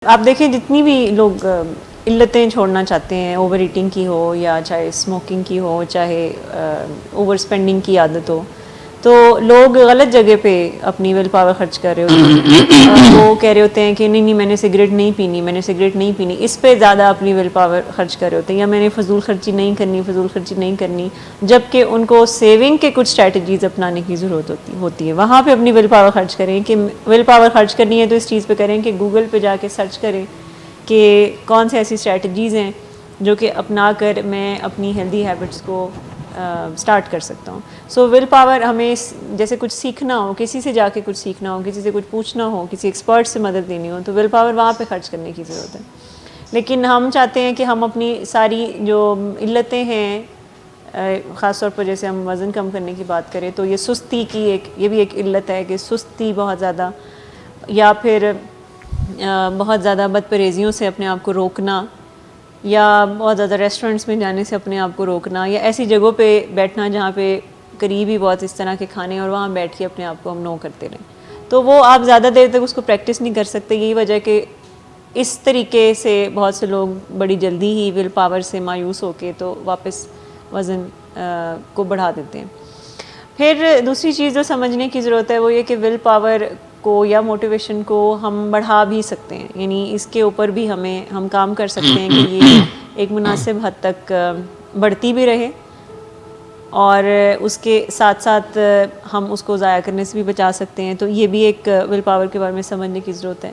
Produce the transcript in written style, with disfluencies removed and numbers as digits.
آپ دیکھیں جتنی بھی لوگ علتیں چھوڑنا چاہتے ہیں، اوور ایٹنگ کی ہو یا چاہے اسموکنگ کی ہو، چاہے اوور اسپینڈنگ کی عادت ہو، تو لوگ غلط جگہ پہ اپنی ویل پاور خرچ کر رہے ہوتے ہیں۔ وہ کہہ رہے ہوتے ہیں کہ نہیں میں نے سگریٹ نہیں پینی، میں نے سگریٹ نہیں پینی، اس پہ زیادہ اپنی ویل پاور خرچ کر رہے ہوتے ہیں، یا میں نے فضول خرچی نہیں کرنی، فضول خرچی نہیں کرنی، جبکہ ان کو سیونگ کے کچھ اسٹریٹجیز اپنانے کی ضرورت ہوتی ہے۔ وہاں پہ اپنی ویل پاور خرچ کریں کہ ویل پاور خرچ کرنی ہے تو اس چیز پہ کریں کہ گوگل پہ جا کے سرچ کریں کہ کون سے ایسی اسٹریٹجیز ہیں جو کہ اپنا کر میں اپنی ہیلدی ہیبٹس کو سٹارٹ کر سکتا ہوں۔ سو ویل پاور ہمیں جیسے کچھ سیکھنا ہو، کسی سے جا کے کچھ سیکھنا ہو، کسی سے کچھ پوچھنا ہو، کسی ایکسپرٹ سے مدد لینی ہو، تو ویل پاور وہاں پہ خرچ کرنے کی ضرورت ہے۔ لیکن ہم چاہتے ہیں کہ ہم اپنی ساری جو علتیں ہیں، خاص طور پر جیسے ہم وزن کم کرنے کی بات کریں تو یہ سستی کی یہ بھی ایک علت ہے کہ سستی بہت زیادہ، یا پھر بہت زیادہ بد پرہیزیوں سے اپنے آپ کو روکنا، یا بہت زیادہ ریسٹورنٹس میں جانے سے اپنے آپ کو روکنا، یا ایسی جگہوں پہ بیٹھنا جہاں پہ قریب ہی بہت اس طرح کے کھانے اور وہاں بیٹھ کے اپنے آپ کو ہم نو کرتے رہیں، تو وہ آپ زیادہ دیر تک اس کو پریکٹس نہیں کر سکتے۔ یہی وجہ کہ اس طریقے سے بہت سے لوگ بڑی جلدی ہی ویل پاور سے مایوس ہو کے تو واپس وزن کو بڑھا دیتے ہیں۔ پھر دوسری چیز جو سمجھنے کی ضرورت ہے وہ یہ کہ ویل پاور کو یا موٹیویشن کو ہم بڑھا بھی سکتے ہیں، یعنی اس کے اوپر بھی ہم کام کر سکتے ہیں کہ یہ ایک مناسب حد تک بڑھتی بھی رہے، اور اس کے ساتھ ساتھ ہم اس کو ضائع کرنے سے بھی بچا سکتے ہیں۔ تو یہ بھی ایک ویل پاور کے بارے میں سمجھنے کی ضرورت ہے۔